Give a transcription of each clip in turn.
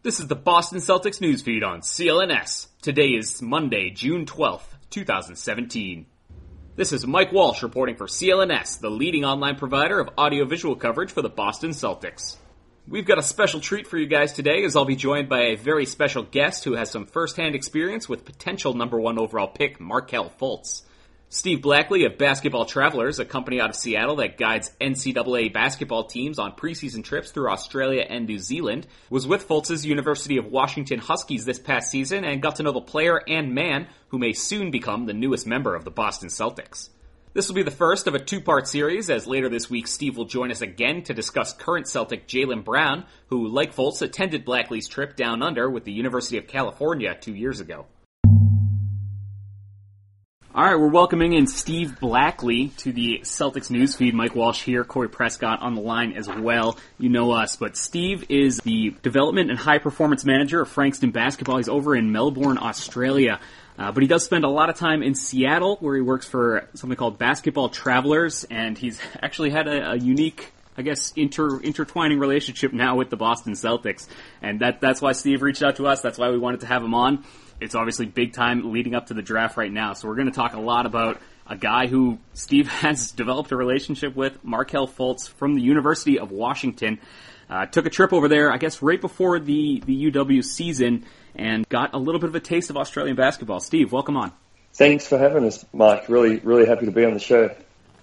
This is the Boston Celtics newsfeed on CLNS. Today is Monday, June 12th, 2017. This is Mike Walsh reporting for CLNS, the leading online provider of audiovisual coverage for the Boston Celtics. We've got a special treat for you guys today, as I'll be joined by a very special guest who has some first-hand experience with potential number one overall pick Markelle Fultz. Steve Blackley of Basketball Travelers, a company out of Seattle that guides NCAA basketball teams on preseason trips through Australia and New Zealand, was with Fultz's University of Washington Huskies this past season and got to know the player and man who may soon become the newest member of the Boston Celtics. This will be the first of a two-part series, as later this week Steve will join us again to discuss current Celtic Jaylen Brown, who, like Fultz, attended Blackley's trip down under with the University of California 2 years ago. All right, we're welcoming in Steve Blackley to the Celtics newsfeed. Mike Walsh here, Corey Prescott on the line as well. You know us, but Steve is the development and high performance manager of Frankston Basketball. He's over in Melbourne, Australia. But he does spend a lot of time in Seattle, where he works for something called Basketball Travelers, and he's actually had a unique, I guess, intertwining relationship now with the Boston Celtics. And that's why Steve reached out to us. That's why we wanted to have him on. It's obviously big time leading up to the draft right now, so we're going to talk a lot about a guy who Steve has developed a relationship with, Markelle Fultz from the University of Washington. Took a trip over there, I guess, right before the UW season, and got a little bit of a taste of Australian basketball. Steve, welcome on. Thanks for having us, Mike. Really happy to be on the show.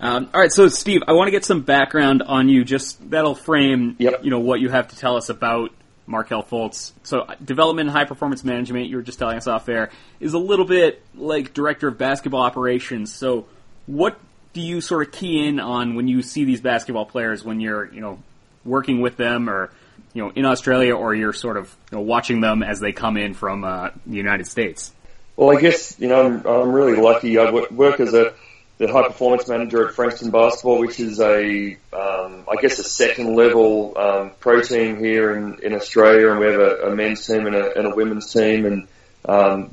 All right, so Steve, I want to get some background on you. Just that'll frame, what you have to tell us about Markelle Fultz. So development and high performance management, you were just telling us off air, is a little bit like director of basketball operations. So what do you sort of key in on when you see these basketball players when you're, working with them or, in Australia, or you're sort of watching them as they come in from the United States? Well, I guess, I'm really lucky. I work as the high performance manager at Frankston Basketball, which is a second level pro team here in Australia, and we have a men's team and a women's team, and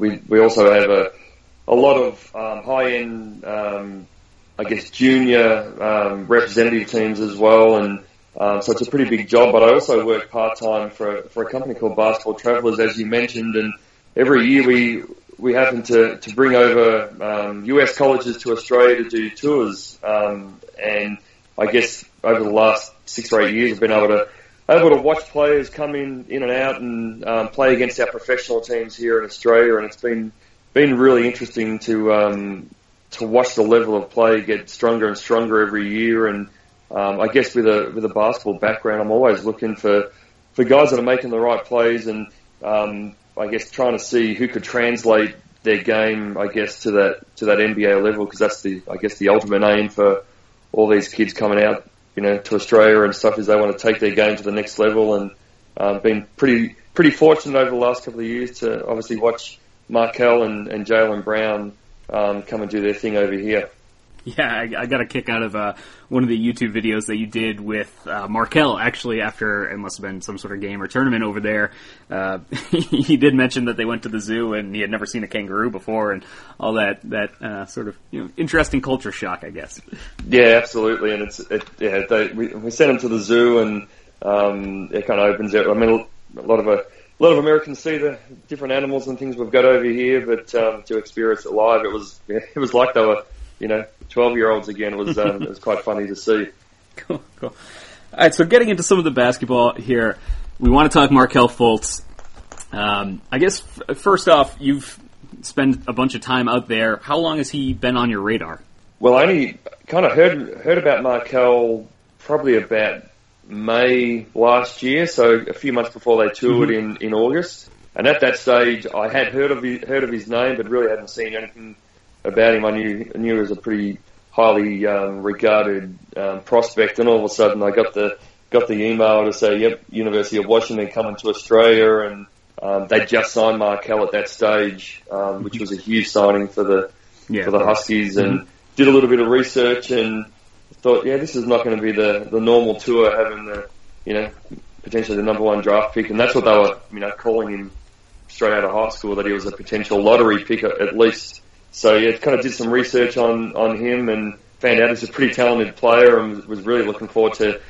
we also have a lot of high end junior representative teams as well, and so it's a pretty big job. But I also work part time for a company called Basketball Travelers, as you mentioned, and every year we happen to bring over US colleges to Australia to do tours, and I guess over the last 6 or 8 years I've been able to watch players come in and out and play against our professional teams here in Australia, and it's been really interesting to watch the level of play get stronger and stronger every year. And I guess with a basketball background, I'm always looking for guys that are making the right plays, and I guess trying to see who could translate their game, I guess, to that NBA level, because that's the ultimate aim for all these kids coming out, to Australia and stuff, is they want to take their game to the next level. And been pretty fortunate over the last couple of years to obviously watch Markelle and Jaylen Brown come and do their thing over here. Yeah, I got a kick out of one of the YouTube videos that you did with Markelle, actually, after it must have been some sort of game or tournament over there. He did mention that they went to the zoo and he had never seen a kangaroo before, and all that sort of interesting culture shock, I guess. Yeah, absolutely. And we sent him to the zoo, and it kind of opens it. I mean, a lot of Americans see the different animals and things we've got over here, but to experience it live, it was like they were 12-year-olds again. It was quite funny to see. Cool. All right, so getting into some of the basketball here, we want to talk Markelle Fultz. I guess first off, you've spent a bunch of time out there. How long has he been on your radar? Well, I only kind of heard about Markelle probably about May last year, so a few months before they toured in August. And at that stage, I had heard of his name, but really hadn't seen anything about him. I knew he was a pretty highly regarded prospect, and all of a sudden I got the email to say, "Yep, University of Washington coming to Australia," and they just signed Markelle at that stage, which was a huge signing for the Huskies, and did a little bit of research and thought, this is not going to be the normal tour, having the potentially the number one draft pick, and that's what they were calling him straight out of high school, that he was a potential lottery pick at least. So kind of did some research on him and found out he's a pretty talented player, and was really looking forward to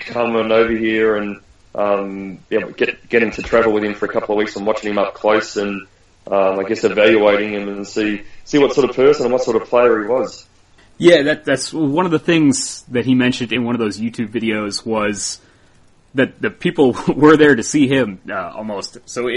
coming over here and getting to travel with him for a couple of weeks and watching him up close and I guess evaluating him and see what sort of person and what sort of player he was. Yeah, that's one of the things that he mentioned in one of those YouTube videos was that the people were there to see him almost. So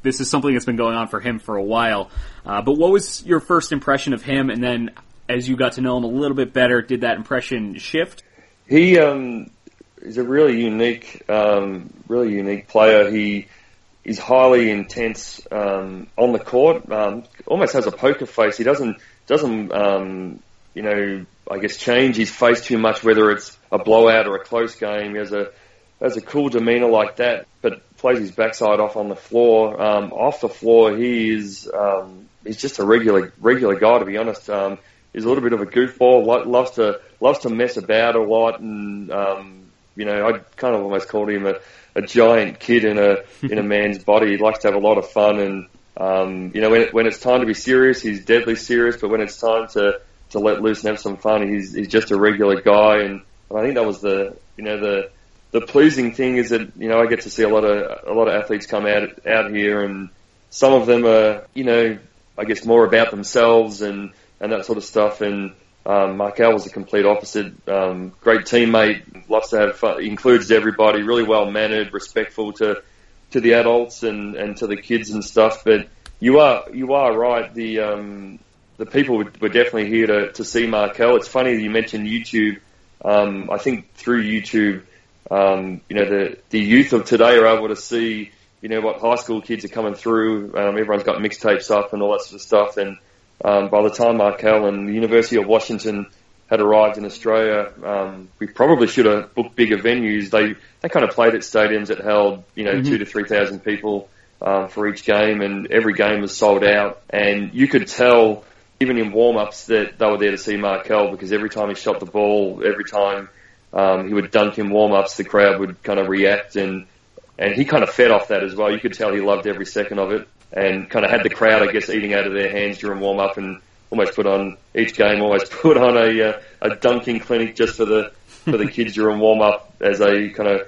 this is something that's been going on for him for a while. But what was your first impression of him? And then as you got to know him a little bit better, did that impression shift? He is a really unique player. He's highly intense on the court. Almost has a poker face. He doesn't I guess change his face too much, whether it's a blowout or a close game. He has a cool demeanor like that, but plays his backside off on the floor. Off the floor, he's just a regular guy, to be honest. He's a little bit of a goofball, loves to mess about a lot, and I kind of almost called him a giant kid in a man's body. He likes to have a lot of fun, and when it's time to be serious, he's deadly serious. But when it's time to let loose and have some fun, he's just a regular guy. And I think that was the pleasing thing is that I get to see a lot of athletes come out here, and some of them are I guess more about themselves and that sort of stuff. And Markel was the complete opposite. Great teammate, loves to have fun, includes everybody, really well mannered, respectful to the adults and to the kids and stuff. But you are right. The people were definitely here to see Markel. It's funny that you mentioned YouTube. I think through YouTube, the youth of today are able to see, what high school kids are coming through. Everyone's got mixtapes up and all that sort of stuff. And by the time Markel and the University of Washington had arrived in Australia, we probably should have booked bigger venues. They kind of played at stadiums that held, 2,000 to 3,000 people for each game, and every game was sold out. And you could tell, even in warm-ups, that they were there to see Markel, because every time he shot the ball, every time he would dunk in warm-ups, the crowd would kind of react, and he kind of fed off that as well. You could tell he loved every second of it, and kind of had the crowd, I guess, eating out of their hands during warm-up, and almost put on a dunking clinic just for the kids during warm-up, as they kind of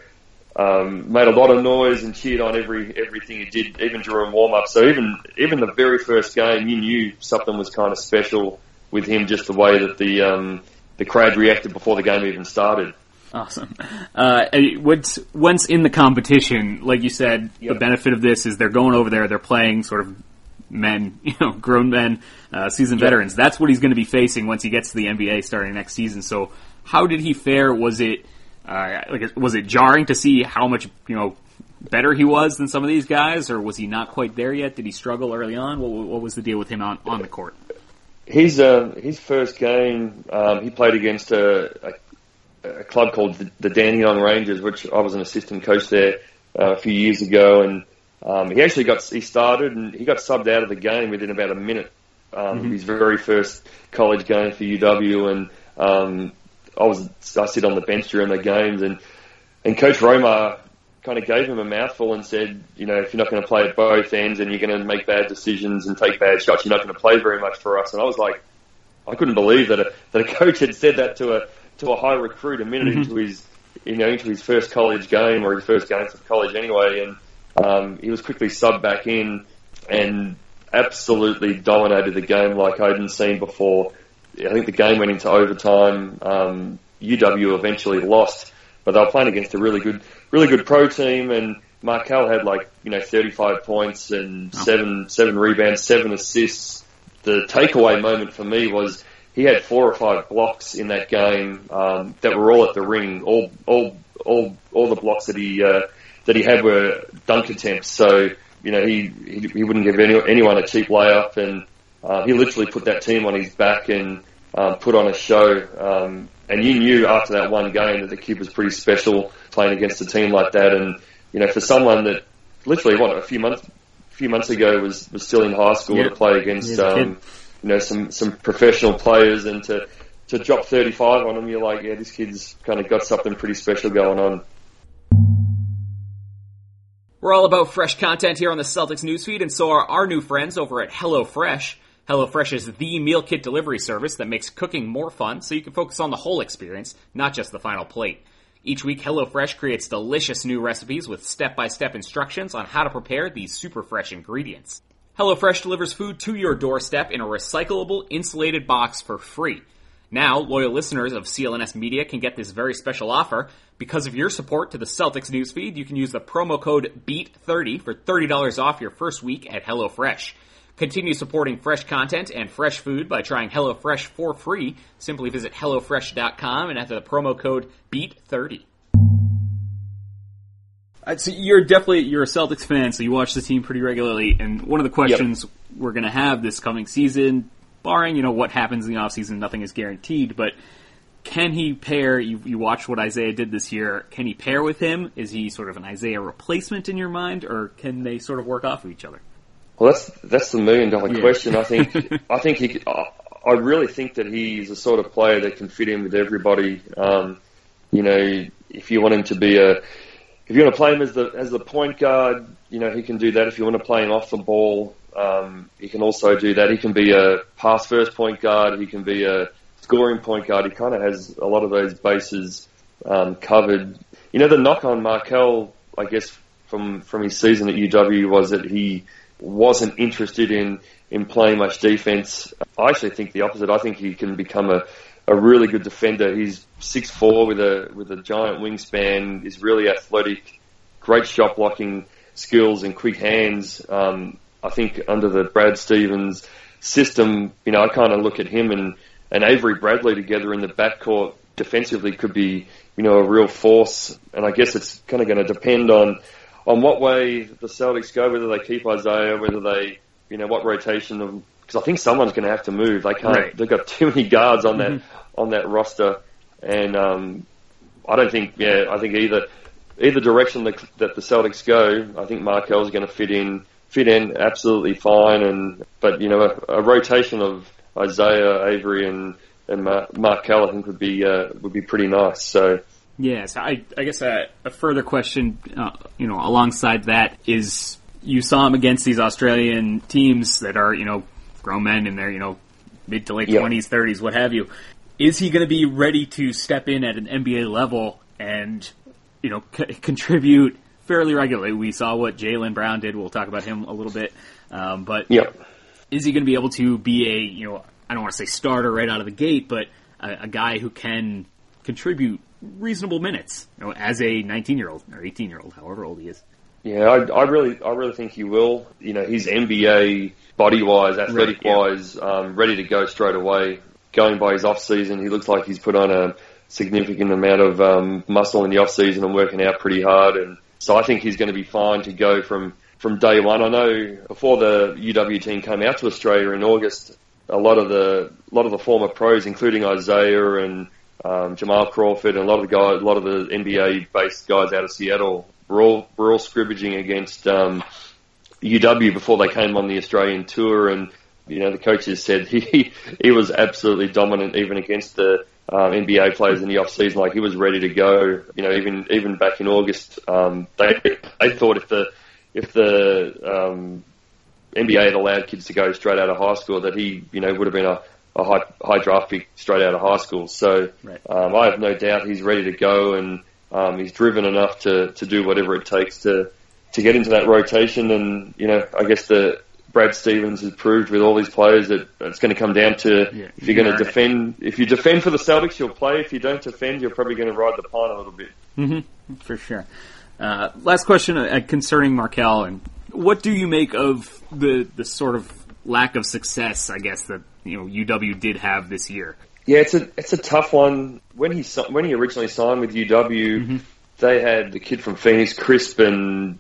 made a lot of noise and cheered on everything he did, even during warm-up. So even the very first game, you knew something was kind of special with him, just the way that the crowd reacted before the game even started. Awesome. Once in the competition, like you said, The benefit of this is they're going over there, they're playing sort of men, grown men, seasoned veterans. That's what he's going to be facing once he gets to the NBA starting next season. So how did he fare? Was it jarring to see how much, better he was than some of these guys, or was he not quite there yet? Did he struggle early on? What was the deal with him on the court? His first game, he played against a club called the Dandenong Rangers, which I was an assistant coach there a few years ago, and he started and he got subbed out of the game within about a minute. His very first college game for UW, and I sit on the bench during the games, and Coach Romar kind of gave him a mouthful and said, if you're not going to play at both ends and you're going to make bad decisions and take bad shots, you're not going to play very much for us. And I was like, I couldn't believe that a coach had said that to a high recruit a minute into his first college game, or his first game of college anyway. And he was quickly subbed back in and absolutely dominated the game like I hadn't seen before. I think the game went into overtime. UW eventually lost, but they were playing against a really good pro team, and Markel had 35 points and seven rebounds, 7 assists. The takeaway moment for me was he had 4 or 5 blocks in that game that were all at the ring. All the blocks that he had were dunk attempts. So he wouldn't give anyone a cheap layup, and he literally put that team on his back and put on a show. And you knew after that one game that the kid was pretty special playing against a team like that. And for someone that literally a few months ago was still in high school to play against some professional players, and to drop 35 on them, you're like, yeah, this kid's kind of got something pretty special going on. We're all about fresh content here on the Celtics newsfeed, and so are our new friends over at HelloFresh. HelloFresh is the meal kit delivery service that makes cooking more fun, so you can focus on the whole experience, not just the final plate. Each week, HelloFresh creates delicious new recipes with step-by-step instructions on how to prepare these super fresh ingredients. HelloFresh delivers food to your doorstep in a recyclable, insulated box for free. Now, loyal listeners of CLNS Media can get this very special offer. Because of your support to the Celtics newsfeed, you can use the promo code BEAT30 for $30 off your first week at HelloFresh. Continue supporting fresh content and fresh food by trying HelloFresh for free. Simply visit HelloFresh.com and enter the promo code BEAT30. So you're a Celtics fan, so you watch the team pretty regularly, and one of the questions we're going to have this coming season, barring, what happens in the offseason, nothing is guaranteed, but can he pair, you watched what Isaiah did this year, can he pair with him? Is he sort of an Isaiah replacement in your mind, or can they sort of work off of each other? Well, that's the $1 million question. I really think that he's the sort of player that can fit in with everybody. If you want him to be if you want to play him as the point guard, he can do that. If you want to play him off the ball, he can also do that. He can be a pass first point guard. He can be a scoring point guard. He kind of has a lot of those bases covered. The knock on Markel, I guess, from his season at UW was that he wasn't interested in playing much defense. I actually think the opposite. I think he can become a really good defender. He's 6'4" with a giant wingspan, is really athletic, great shot blocking skills and quick hands. I think under the Brad Stevens system, I kind of look at him and Avery Bradley together in the backcourt defensively could be, a real force. And I guess it's kind of going to depend on what way the Celtics go, whether they keep Isaiah, whether they, what rotation of, because I think someone's going to have to move. They can't. Right. They've got too many guards on that roster, and I don't think. Yeah, I think either direction that the Celtics go, I think Markel's going to fit in absolutely fine. But a rotation of Isaiah, Avery, and Markel, I think would be pretty nice. So. Yeah, so I guess a further question, alongside that is you saw him against these Australian teams that are, grown men in their, mid to late 20s, 30s, what have you. Is he going to be ready to step in at an NBA level and, contribute fairly regularly? We saw what Jaylen Brown did. We'll talk about him a little bit. But is he going to be able to be I don't want to say starter right out of the gate, but a guy who can contribute reasonable minutes, as a 19-year-old or 18-year-old, however old he is? Yeah, I really think he will. He's NBA body-wise, athletic-wise, ready to go straight away. Going by his off-season, he looks like he's put on a significant amount of muscle in the off-season and working out pretty hard. And so I think he's going to be fine to go from day one. I know before the UW team came out to Australia in August, a lot of the former pros, including Isaiah and Jamal Crawford and a lot of the NBA-based guys out of Seattle were all scrimmaging against UW before they came on the Australian tour, and the coaches said he was absolutely dominant even against the NBA players in the off season. Like, he was ready to go. Even back in August, they thought if the NBA had allowed kids to go straight out of high school, that he would have been a high draft pick straight out of high school. So I have no doubt he's ready to go, and he's driven enough to do whatever it takes to get into that rotation. And I guess the Brad Stevens has proved with all these players that it's going to come down to if you're going to defend. If you defend for the Celtics, you'll play. If you don't defend, you're probably going to ride the pine a little bit. Mm-hmm. For sure. Last question concerning Markel, and what do you make of the sort of lack of success, I guess, that UW did have this year? Yeah, it's a tough one. When he originally signed with UW, they had the kid from Phoenix, Crisp, and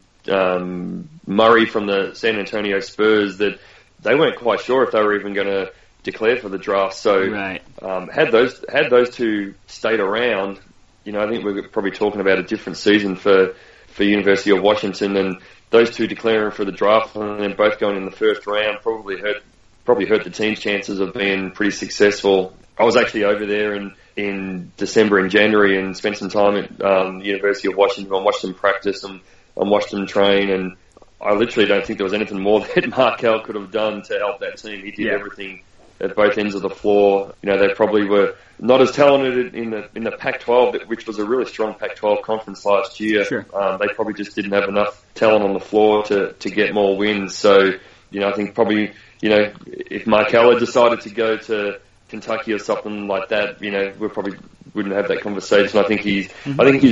Murray from the San Antonio Spurs, that they weren't quite sure if they were even going to declare for the draft. So had those two stayed around, I think we're probably talking about a different season for University of Washington, and those two declaring for the draft and then both going in the first round probably hurt the team's chances of being pretty successful. I was actually over there in December and January and spent some time at University of Washington. I watched them practice and watched them train, and I literally don't think there was anything more that Markel could have done to help that team. He did everything at both ends of the floor. You know, they probably were not as talented in the Pac-12, which was a really strong Pac-12 conference last year. Sure. They probably just didn't have enough talent on the floor to get more wins. So, you know, I think probably, you know, if Markella decided to go to Kentucky or something like that, you know, we probably wouldn't have that conversation. I think he's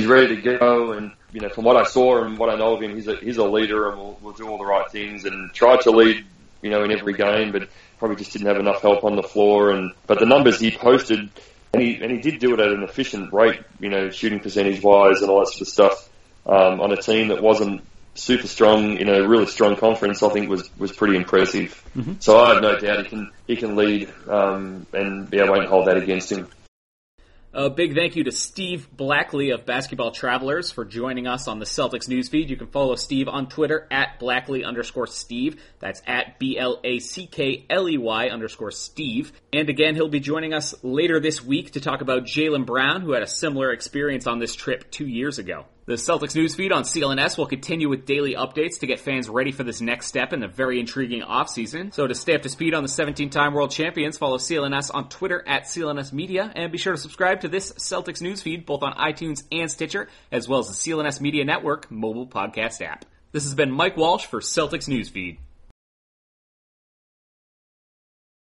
ready to go, and you know, from what I saw and what I know of him, he's a leader and will do all the right things and try to lead, you know, in every game, but probably just didn't have enough help on the floor. But the numbers he posted, and he did do it at an efficient rate, you know, shooting percentage wise and all that sort of stuff, on a team that wasn't super strong in a really strong conference, I think was pretty impressive. Mm-hmm. So I have no doubt he can lead, and I won't hold that against him. A big thank you to Steve Blackley of Basketball Travelers for joining us on the Celtics newsfeed. You can follow Steve on Twitter at Blackley_Steve. That's at BLACKLEY_Steve. And again, he'll be joining us later this week to talk about Jaylen Brown, who had a similar experience on this trip 2 years ago. The Celtics newsfeed on CLNS will continue with daily updates to get fans ready for this next step in the very intriguing offseason. So to stay up to speed on the 17-time world champions, follow CLNS on Twitter at CLNS Media, and be sure to subscribe to this Celtics newsfeed both on iTunes and Stitcher, as well as the CLNS Media Network mobile podcast app. This has been Mike Walsh for Celtics Newsfeed.